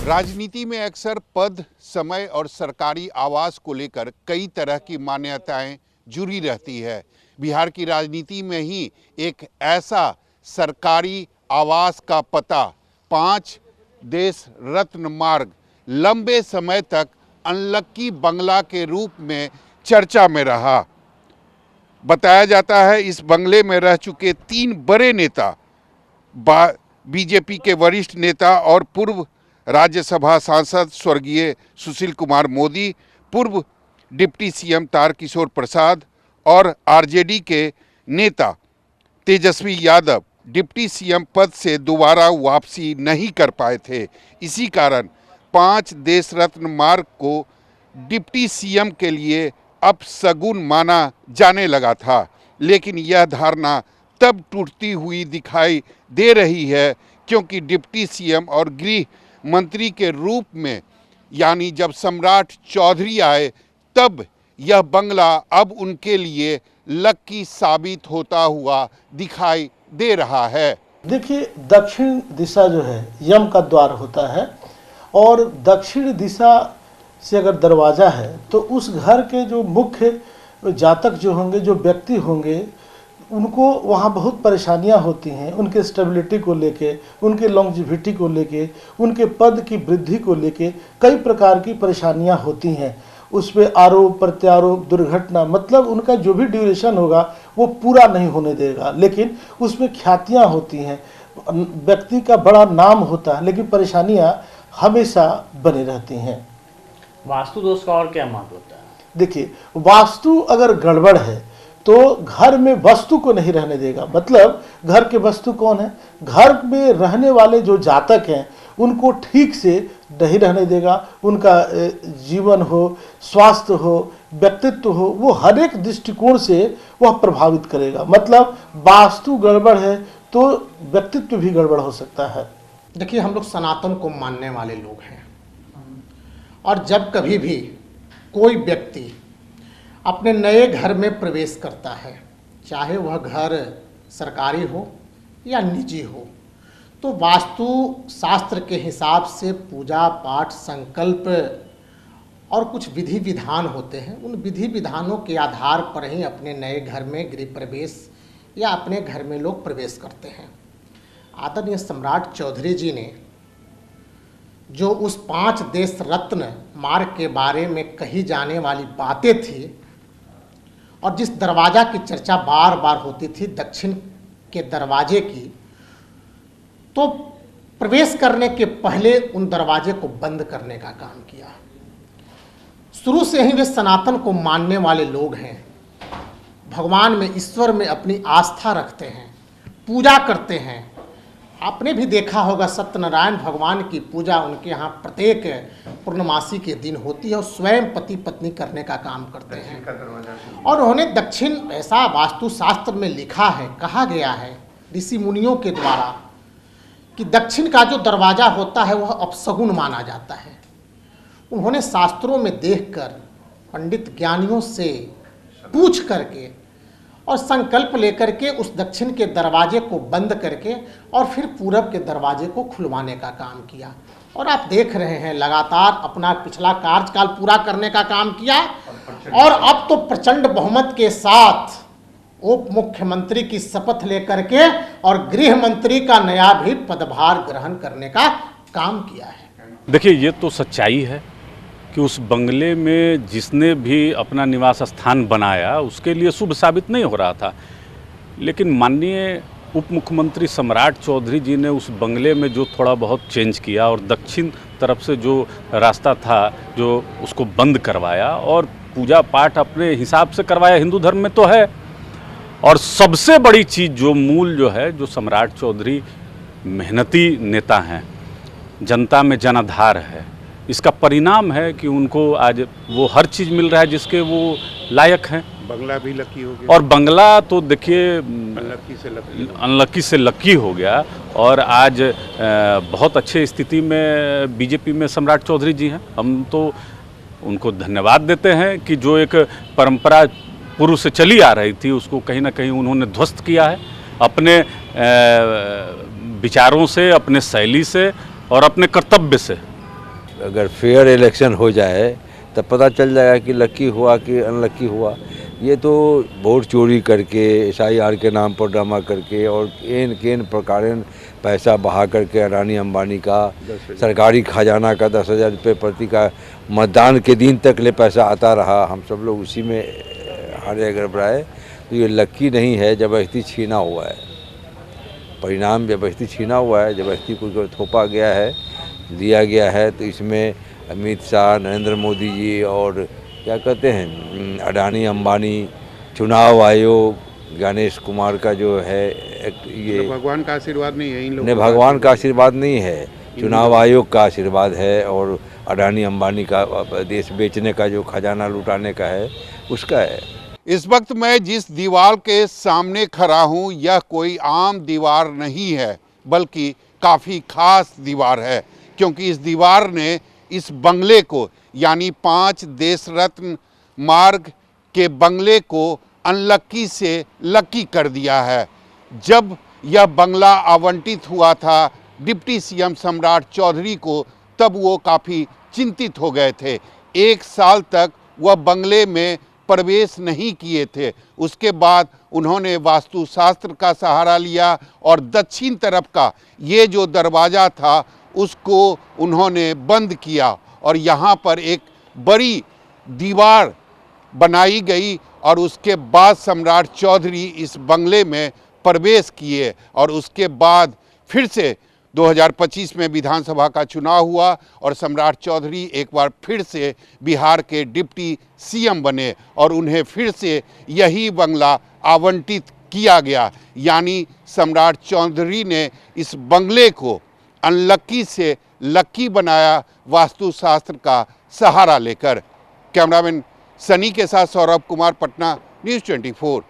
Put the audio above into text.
राजनीति में अक्सर पद, समय और सरकारी आवास को लेकर कई तरह की मान्यताएं जुड़ी रहती है। बिहार की राजनीति में ही एक ऐसा सरकारी आवास का पता 5 देश रत्न मार्ग लंबे समय तक अनलक्की बंगला के रूप में चर्चा में रहा। बताया जाता है इस बंगले में रह चुके 3 बड़े नेता, बीजेपी के वरिष्ठ नेता और पूर्व राज्यसभा सांसद स्वर्गीय सुशील कुमार मोदी, पूर्व डिप्टी सीएम तारकिशोर प्रसाद और आरजेडी के नेता तेजस्वी यादव डिप्टी सीएम पद से दोबारा वापसी नहीं कर पाए थे। इसी कारण 5 देश रत्न मार्ग को डिप्टी सीएम के लिए अपशगुन माना जाने लगा था, लेकिन यह धारणा तब टूटती हुई दिखाई दे रही है क्योंकि डिप्टी सीएम और गृह मंत्री के रूप में यानी जब सम्राट चौधरी आए तब यह बंगला अब उनके लिए लक्की साबित होता हुआ दिखाई दे रहा है। देखिए, दक्षिण दिशा जो है यम का द्वार होता है और दक्षिण दिशा से अगर दरवाज़ा है तो उस घर के जो मुख्य जातक जो होंगे, जो व्यक्ति होंगे, उनको वहाँ बहुत परेशानियाँ होती हैं। उनके स्टेबिलिटी को लेके, उनके लॉन्जिविटी को लेके, उनके पद की वृद्धि को लेके कई प्रकार की परेशानियाँ होती हैं। उस पर आरोप प्रत्यारोप, दुर्घटना, मतलब उनका जो भी ड्यूरेशन होगा वो पूरा नहीं होने देगा। लेकिन उसमें ख्यातियाँ होती हैं, व्यक्ति का बड़ा नाम होता है, लेकिन परेशानियाँ हमेशा बनी रहती हैं। वास्तु दोष का और क्या महत्व होता है? देखिए, वास्तु अगर गड़बड़ है तो घर में वस्तु को नहीं रहने देगा। मतलब घर के वस्तु कौन है? घर में रहने वाले जो जातक हैं उनको ठीक से नहीं रहने देगा। उनका जीवन हो, स्वास्थ्य हो, व्यक्तित्व हो, वो हर एक दृष्टिकोण से वह प्रभावित करेगा। मतलब वास्तु गड़बड़ है तो व्यक्तित्व भी गड़बड़ हो सकता है। देखिए, हम लोग सनातन को मानने वाले लोग हैं और जब कभी भी कोई व्यक्ति अपने नए घर में प्रवेश करता है, चाहे वह घर सरकारी हो या निजी हो, तो वास्तु शास्त्र के हिसाब से पूजा पाठ, संकल्प और कुछ विधि विधान होते हैं। उन विधि विधानों के आधार पर ही अपने नए घर में गृह प्रवेश या अपने घर में लोग प्रवेश करते हैं। आदरणीय सम्राट चौधरी जी ने जो उस 5 देश रत्न मार्ग के बारे में कही जाने वाली बातें थी और जिस दरवाज़ा की चर्चा बार बार होती थी, दक्षिण के दरवाजे की, तो प्रवेश करने के पहले उन दरवाजे को बंद करने का काम किया। शुरू से ही वे सनातन को मानने वाले लोग हैं, भगवान में, ईश्वर में अपनी आस्था रखते हैं, पूजा करते हैं। आपने भी देखा होगा सत्यनारायण भगवान की पूजा उनके यहाँ प्रत्येक पूर्णमासी के दिन होती है और स्वयं पति पत्नी करने का काम करते हैं। और उन्होंने दक्षिण, ऐसा वास्तुशास्त्र में लिखा है, कहा गया है ऋषि मुनियों के द्वारा कि दक्षिण का जो दरवाज़ा होता है वह अपशगुन माना जाता है। उन्होंने शास्त्रों में देखकर, पंडित ज्ञानियों से पूछ करके और संकल्प लेकर के उस दक्षिण के दरवाजे को बंद करके और फिर पूरब के दरवाजे को खुलवाने का काम किया। और आप देख रहे हैं लगातार अपना पिछला कार्यकाल पूरा करने का काम किया और अब तो प्रचंड बहुमत के साथ उप मुख्यमंत्री की शपथ लेकर के और गृह मंत्री का नया भी पदभार ग्रहण करने का काम किया है। देखिए, ये तो सच्चाई है कि उस बंगले में जिसने भी अपना निवास स्थान बनाया उसके लिए शुभ साबित नहीं हो रहा था। लेकिन माननीय उप मुख्यमंत्री सम्राट चौधरी जी ने उस बंगले में जो थोड़ा बहुत चेंज किया और दक्षिण तरफ से जो रास्ता था जो उसको बंद करवाया और पूजा पाठ अपने हिसाब से करवाया। हिंदू धर्म में तो है। और सबसे बड़ी चीज़ जो मूल जो है, जो सम्राट चौधरी मेहनती नेता हैं, जनता में जनाधार है, इसका परिणाम है कि उनको आज वो हर चीज़ मिल रहा है जिसके वो लायक हैं। बंगला भी लकी हो गया। और बंगला तो देखिए अनलकी से लकी हो गया और आज बहुत अच्छे स्थिति में बीजेपी में सम्राट चौधरी जी हैं। हम तो उनको धन्यवाद देते हैं कि जो एक परंपरा पूर्व से चली आ रही थी उसको कहीं ना कहीं उन्होंने ध्वस्त किया है अपने विचारों से, अपने शैली से और अपने कर्तव्य से। अगर फेयर इलेक्शन हो जाए तब पता चल जाएगा कि लक्की हुआ कि अनलक्की हुआ। ये तो वोट चोरी करके SIR के नाम पर ड्रामा करके और केन प्रकार पैसा बहा करके अडानी अंबानी का सरकारी खजाना का 10,000 रुपये प्रति का मतदान के दिन तक ले पैसा आता रहा, हम सब लोग उसी में हारे गड़बड़ाए। तो ये लक्की नहीं है, ज़बरदस्ती छीना हुआ है, परिणाम ज़बरदस्ती छीना हुआ है, ज़बरदस्ती को थोपा गया है, दिया गया है। तो इसमें अमित शाह, नरेंद्र मोदी जी और क्या कहते हैं अडानी अंबानी, चुनाव आयोग, गणेश कुमार का जो है ये भगवान का आशीर्वाद नहीं है इन लोगों ने, भगवान का आशीर्वाद नहीं है, चुनाव आयोग का आशीर्वाद है और अडानी अंबानी का देश बेचने का जो खजाना लुटाने का है उसका है। इस वक्त मैं जिस दीवार के सामने खड़ा हूं यह कोई आम दीवार नहीं है, बल्कि काफ़ी खास दीवार है, क्योंकि इस दीवार ने इस बंगले को यानी 5 देश रत्न मार्ग के बंगले को अनलक्की से लक्की कर दिया है। जब यह बंगला आवंटित हुआ था डिप्टी CM सम्राट चौधरी को, तब वो काफ़ी चिंतित हो गए थे। 1 साल तक वह बंगले में प्रवेश नहीं किए थे। उसके बाद उन्होंने वास्तुशास्त्र का सहारा लिया और दक्षिण तरफ का ये जो दरवाज़ा था उसको उन्होंने बंद किया और यहाँ पर एक बड़ी दीवार बनाई गई और उसके बाद सम्राट चौधरी इस बंगले में प्रवेश किए और उसके बाद फिर से 2025 में विधानसभा का चुनाव हुआ और सम्राट चौधरी एक बार फिर से बिहार के डिप्टी CM बने और उन्हें फिर से यही बंगला आवंटित किया गया। यानी सम्राट चौधरी ने इस बंगले को अनलक्की से लक्की बनाया वास्तुशास्त्र का सहारा लेकर। कैमरामैन सनी के साथ सौरभ कुमार, पटना, News 24।